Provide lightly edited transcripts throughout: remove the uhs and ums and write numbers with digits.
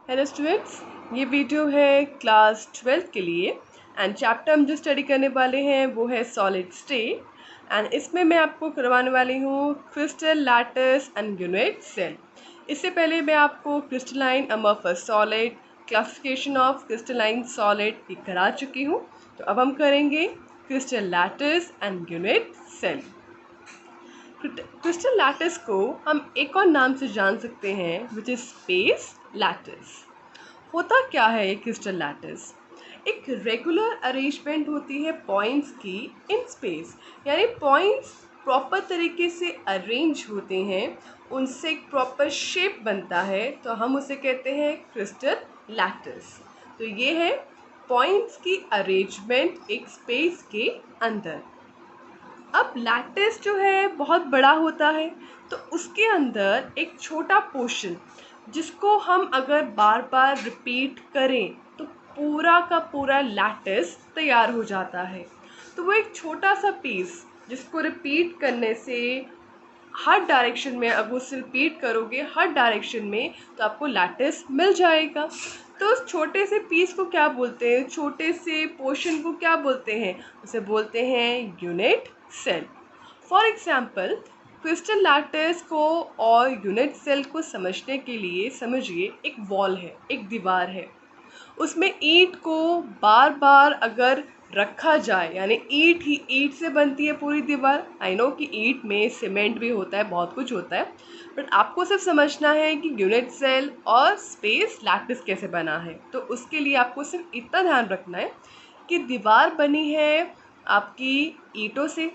Hello students, ये video है class 12 के लिए एंड चैप्टर हम जो स्टडी करने वाले हैं वो है सॉलिड स्टेट। एंड इसमें मैं आपको करवाने वाली हूँ crystal, lattice and unit cell. इससे पहले मैं आपको crystalline amorphous solid, classification of crystalline solid ये करा चुकी हूँ। तो अब हम करेंगे crystal, lattice and unit cell. Crystal lattice को हम एक और नाम से जान सकते हैं विच इज स्पेस लैटिस। होता क्या है ये क्रिस्टल लैटिस? एक रेगुलर अरेंजमेंट होती है पॉइंट्स की इन स्पेस, यानी पॉइंट्स प्रॉपर तरीके से अरेंज होते हैं, उनसे एक प्रॉपर शेप बनता है, तो हम उसे कहते हैं क्रिस्टल लैटिस। तो ये है पॉइंट्स की अरेंजमेंट एक स्पेस के अंदर। अब लैटिस जो है बहुत बड़ा होता है, तो उसके अंदर एक छोटा पोर्शन जिसको हम अगर बार बार रिपीट करें तो पूरा का पूरा लैटिस तैयार हो जाता है। तो वो एक छोटा सा पीस जिसको रिपीट करने से हर डायरेक्शन में, अगर उसे रिपीट करोगे हर डायरेक्शन में, तो आपको लैटिस मिल जाएगा। तो उस छोटे से पीस को क्या बोलते हैं, छोटे से पोर्शन को क्या बोलते हैं? उसे बोलते हैं unit cell. For example, crystal lattice को और यूनिट सेल को समझने के लिए समझिए एक वॉल है, एक दीवार है। उसमें ईंट को बार बार अगर रखा जाए, यानी ईंट ही ईंट से बनती है पूरी दीवार। आई नो कि ईंट में सीमेंट भी होता है, बहुत कुछ होता है, बट आपको सिर्फ समझना है कि यूनिट सेल और स्पेस लैटिस कैसे बना है। तो उसके लिए आपको सिर्फ इतना ध्यान रखना है कि दीवार बनी है आपकी ईंटों से।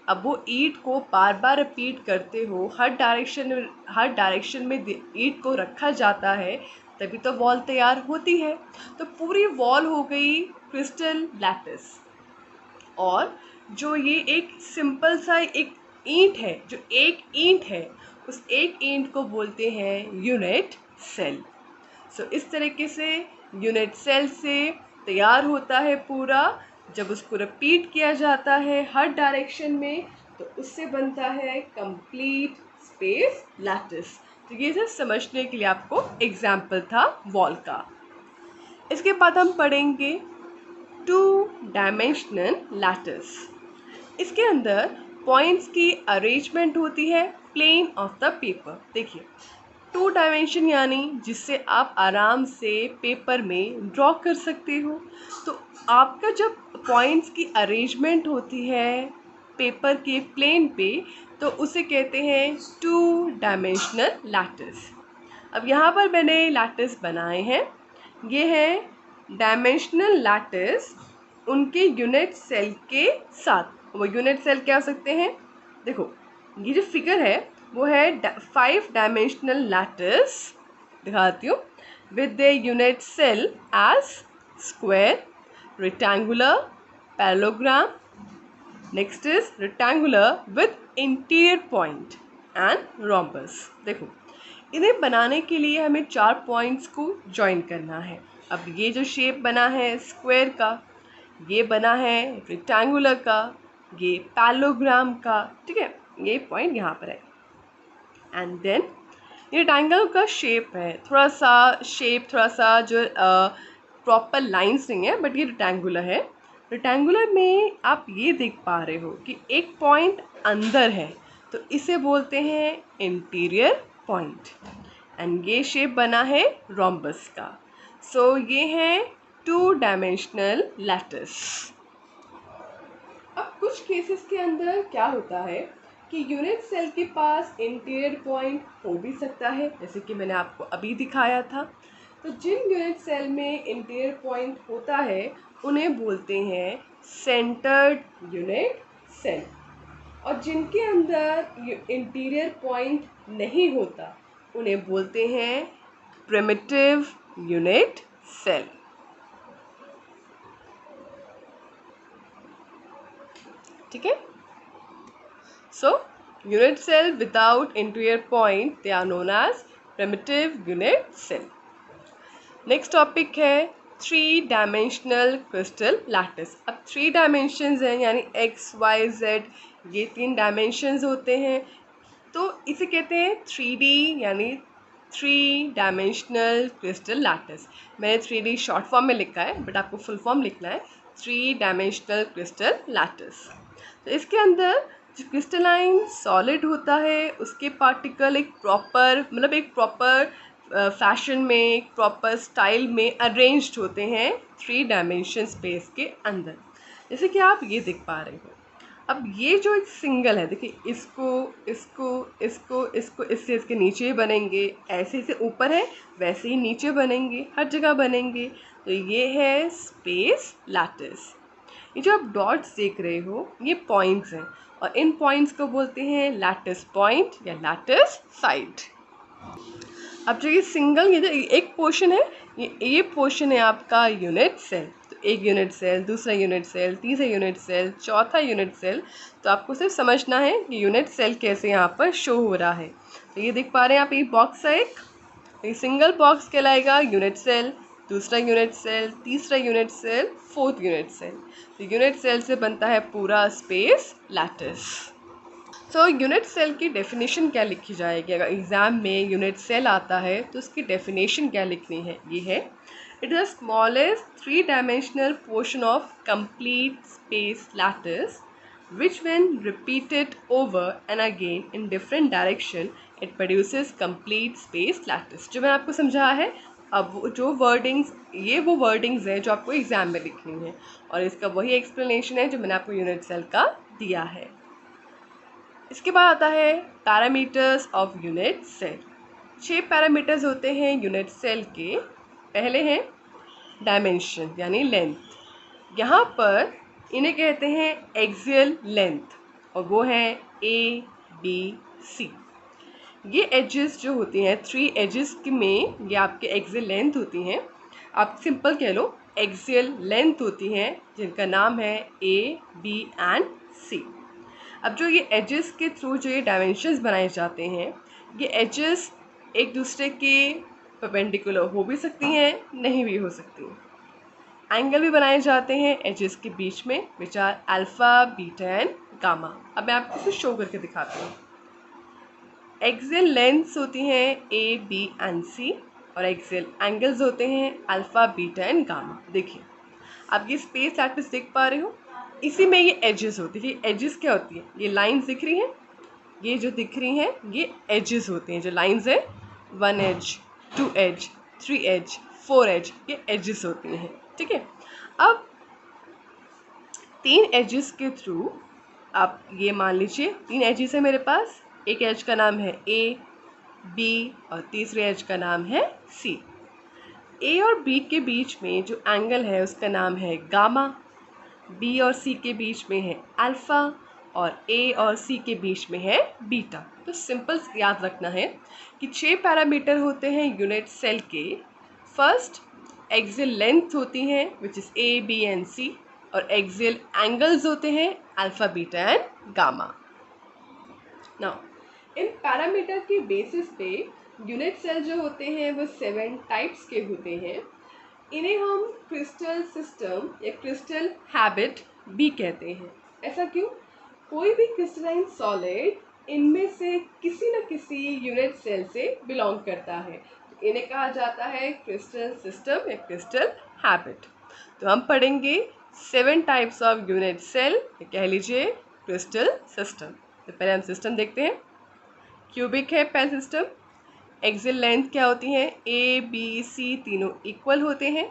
अब वो ईंट को बार बार रिपीट करते हो, हर डायरेक्शन में ईंट को रखा जाता है, तभी तो वॉल तैयार होती है। तो पूरी वॉल हो गई क्रिस्टल लैटिस। और जो ये एक सिंपल सा एक ईंट है, जो एक ईंट है, उस एक ईंट को बोलते हैं यूनिट सेल। सो इस तरीके से यूनिट सेल से तैयार होता है पूरा। जब उसको रिपीट किया जाता है हर डायरेक्शन में, तो उससे बनता है कंप्लीट स्पेस लैटिस। तो ये सिर्फ समझने के लिए आपको एग्जाम्पल था वॉल का। इसके बाद हम पढ़ेंगे टू डायमेंशनल लैटिस। इसके अंदर पॉइंट्स की अरेंजमेंट होती है प्लेन ऑफ द पेपर। देखिए, टू डायमेंशन यानी जिससे आप आराम से पेपर में ड्रॉ कर सकते हो। तो आपका जब पॉइंट्स की अरेंजमेंट होती है पेपर के प्लेन पे, तो उसे कहते हैं टू डायमेंशनल लैटिस। अब यहाँ पर मैंने लैटिस बनाए हैं। ये है डायमेंशनल लैटिस उनके यूनिट सेल के साथ। वो यूनिट सेल क्या हो सकते हैं? देखो, ये जो फिगर है वो है 5 डायमेंशनल लैटिस। दिखाती हूँ। With the unit cell as square, rectangular, parallelogram. Next is rectangular with interior point and rhombus. देखो, इन्हें बनाने के लिए हमें 4 पॉइंट्स को ज्वाइन करना है। अब ये जो शेप बना है स्क्वायर का, ये बना है रेक्टेंगुलर का, ये पैरेललोग्राम का, ठीक है, ये पॉइंट यहाँ पर है। एंड देन ये रेक्टेंगल का शेप है, थोड़ा सा जो प्रॉपर लाइंस नहीं है, बट ये रेक्टेंगुलर है। रेक्टेंगुलर में आप ये देख पा रहे हो कि एक पॉइंट अंदर है, तो इसे बोलते हैं इंटीरियर पॉइंट। एंड ये शेप बना है रोम्बस का। सो ये है टू डायमेंशनल लैटिस। अब कुछ केसेस के अंदर क्या होता है कि यूनिट सेल के पास इंटीरियर पॉइंट हो भी सकता है, जैसे कि मैंने आपको अभी दिखाया था। तो जिन यूनिट सेल में इंटीरियर पॉइंट होता है उन्हें बोलते हैं सेंटर्ड यूनिट सेल। और जिनके अंदर इंटीरियर पॉइंट नहीं होता उन्हें बोलते हैं प्रिमिटिव यूनिट सेल। ठीक है। So unit cell without interior point, they are known as primitive unit cell. Next topic है 3 डायमेंशनल क्रिस्टल लैटिस। अब 3 डायमेंशंस हैं, यानी एक्स वाई जेड, ये 3 डायमेंशंस होते हैं। तो इसे कहते हैं 3D, यानी थ्री डायमेंशनल क्रिस्टल लैटिस। मैंने 3D शॉर्ट फॉर्म में लिखा है, बट आपको फुल फॉर्म लिखना है, थ्री डायमेंशनल क्रिस्टल लैटिस। तो इसके अंदर जो क्रिस्टलाइन सॉलिड होता है उसके पार्टिकल एक प्रॉपर फैशन में, एक प्रॉपर स्टाइल में अरेंज्ड होते हैं 3 डायमेंशन स्पेस के अंदर, जैसे कि आप ये देख पा रहे हो। अब ये जो एक सिंगल है, देखिए इसको इसको इसको इसको इससे इसके नीचे बनेंगे, ऐसे से ऊपर है वैसे ही नीचे बनेंगे, हर जगह बनेंगे। तो ये है स्पेस लैटिस। ये जो आप डॉट्स देख रहे हो ये पॉइंट्स हैं, और इन पॉइंट्स को बोलते हैं लैटिस पॉइंट या लैटिस साइड। अब जो ये सिंगल, ये जो एक पोर्शन है, ये पोर्शन है आपका यूनिट सेल। तो एक यूनिट सेल, दूसरा यूनिट सेल, तीसरा यूनिट सेल, चौथा यूनिट सेल। तो आपको सिर्फ समझना है कि यूनिट सेल कैसे यहाँ पर शो हो रहा है। तो ये देख पा रहे हैं आप, ये बॉक्स है एक, ये सिंगल बॉक्स कहलाएगा यूनिट सेल, दूसरा यूनिट सेल, तीसरा unit cell, fourth unit cell. तो यूनिट सेल से बनता है पूरा स्पेस लैटिस। तो यूनिट सेल की डेफिनेशन क्या लिखी जाएगी? अगर एग्ज़ाम में यूनिट सेल आता है तो उसकी डेफिनेशन क्या लिखनी है? ये है, it is the smallest 3 dimensional portion of complete space lattice which when repeated over and again in different direction it produces complete space lattice। जो मैंने आपको समझाया है, अब जो वर्डिंग्स, ये वो वर्डिंग्स है जो आपको एग्जाम में लिखनी है, और इसका वही एक्सप्लेनेशन है जो मैंने आपको यूनिट सेल का दिया है। इसके बाद आता है parameters of unit cell. 6 parameters होते हैं यूनिट सेल के। पहले हैं डायमेंशन यानी लेंथ, यहाँ पर इन्हें कहते हैं एक्सियल लेंथ, और वो है ए बी सी। ये एजेस जो होती हैं, 3 एजेस में ये आपके एक्सियल लेंथ होती हैं। आप सिंपल कह लो एक्सियल लेंथ होती हैं, जिनका नाम है ए बी एंड सी। अब जो ये एजेस के थ्रू जो ये डायमेंशंस बनाए जाते हैं, ये एजेस एक दूसरे के परपेंडिकुलर हो भी सकती हैं, नहीं भी हो सकती हैं। एंगल भी बनाए जाते हैं एजेस के बीच में, which are alpha, beta and gamma. अब मैं आपको इसे शो करके दिखाती हूँ। एक्सियल लेंथ्स होती हैं ए बी एंड सी, और एक्सियल एंगल्स होते हैं अल्फा, बीटा एंड गामा। देखिए आप ये स्पेस लैटिस देख पा रहे हो, इसी में ये एजेस होती है। ये एजेस क्या होती है? ये लाइंस दिख रही हैं, ये जो दिख रही हैं ये एजेस होते हैं। जो लाइंस है 1 एज, 2 एज, 3 एज, 4 एज, ये एजेस होती हैं, ठीक है। अब 3 एजेस के थ्रू आप ये मान लीजिए 3 एजेस है मेरे पास, एक एज का नाम है ए बी और तीसरे एज का नाम है सी। ए और बी के बीच में जो एंगल है उसका नाम है गामा, बी और सी के बीच में है अल्फ़ा, और ए और सी के बीच में है बीटा। तो सिंपल याद रखना है कि 6 पैरामीटर होते हैं यूनिट सेल के। फर्स्ट एक्सियल लेंथ होती है which is A B and C, और एक्सियल एंगल्स होते हैं alpha, beta and gamma. Now इन पैरामीटर के बेसिस पे यूनिट सेल जो होते हैं वो 7 टाइप्स के होते हैं। इन्हें हम क्रिस्टल सिस्टम या क्रिस्टल हैबिट भी कहते हैं। ऐसा क्यों? कोई भी क्रिस्टलाइन सॉलिड इनमें से किसी न किसी यूनिट सेल से बिलोंग करता है, तो इन्हें कहा जाता है क्रिस्टल सिस्टम या क्रिस्टल हैबिट। तो हम पढ़ेंगे 7 टाइप्स ऑफ यूनिट सेल, कह लीजिए क्रिस्टल सिस्टम। तो पहले हम सिस्टम देखते हैं। क्यूबिक है पहला सिस्टम। एक्सियल लेंथ क्या होती है? ए बी सी तीनों इक्वल होते हैं।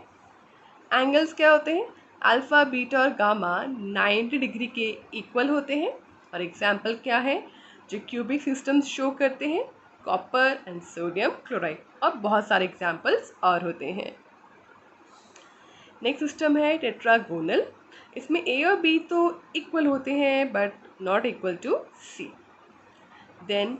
एंगल्स क्या होते हैं? अल्फ़ा, बीटा और गामा 90 डिग्री के इक्वल होते हैं। और एग्जाम्पल क्या है जो क्यूबिक सिस्टम्स शो करते हैं? कॉपर एंड सोडियम क्लोराइड, और बहुत सारे एग्जाम्पल्स और होते हैं। नेक्स्ट सिस्टम है टेट्रागोनल। इसमें ए और बी तो इक्वल होते हैं but not equal to C. Then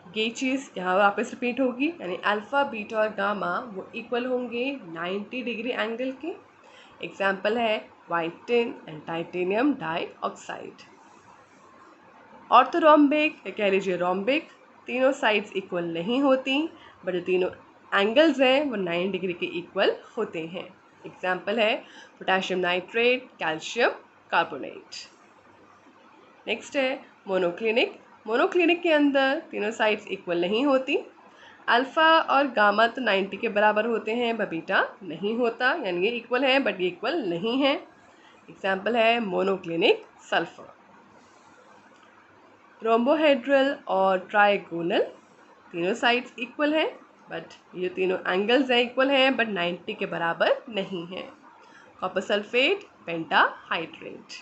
ये चीज़ यहाँ वापस रिपीट होगी, यानी अल्फ़ा, बीटा और गामा वो इक्वल होंगे 90 डिग्री एंगल के। एग्जाम्पल है white tin and titanium dioxide. Orthorhombic या कह लीजिए रोम्बिक, तीनों साइड्स इक्वल नहीं होती, बट जो तीनों एंगल्स हैं वो 90 डिग्री के इक्वल होते हैं। एग्जाम्पल है potassium nitrate, calcium carbonate. Next है मोनोक्लिनिक। मोनोक्लिनिक के अंदर तीनों साइड्स इक्वल नहीं होती, अल्फ़ा और गामा तो 90 के बराबर होते हैं, पर बीटा नहीं होता, यानी ये इक्वल है बट ये इक्वल नहीं है। एग्जाम्पल है मोनोक्लिनिक सल्फर। रोम्बोहेड्रल और ट्राइगोनल, तीनों साइड्स इक्वल हैं बट ये तीनों एंगल्स हैं इक्वल हैं बट 90 के बराबर नहीं है। Copper sulphate, pentahydrate.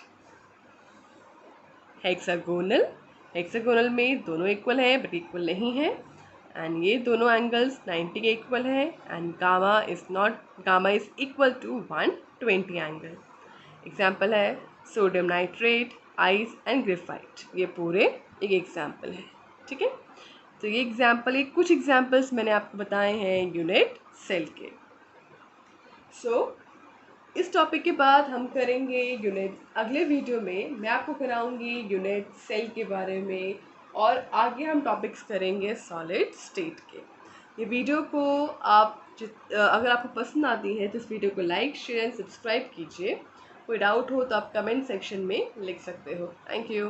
Hexagonal, hexagonal में दोनों इक्वल हैं बट इक्वल नहीं है, एंड ये दोनों एंगल्स 90 के इक्वल है, and gamma is equal to 120 angle. Example है sodium nitrate, ice and graphite, ये पूरे एक एग्जाम्पल है। ठीक है, तो ये एग्जाम्पल, कुछ एग्जाम्पल्स मैंने आपको बताए हैं यूनिट सेल के। इस टॉपिक के बाद हम करेंगे यूनिट, अगले वीडियो में मैं आपको कराऊंगी यूनिट सेल के बारे में, और आगे हम टॉपिक्स करेंगे सॉलिड स्टेट के। ये वीडियो को अगर आपको पसंद आती है तो इस वीडियो को लाइक, शेयर एंड सब्सक्राइब कीजिए। कोई डाउट हो तो आप कमेंट सेक्शन में लिख सकते हो। Thank you.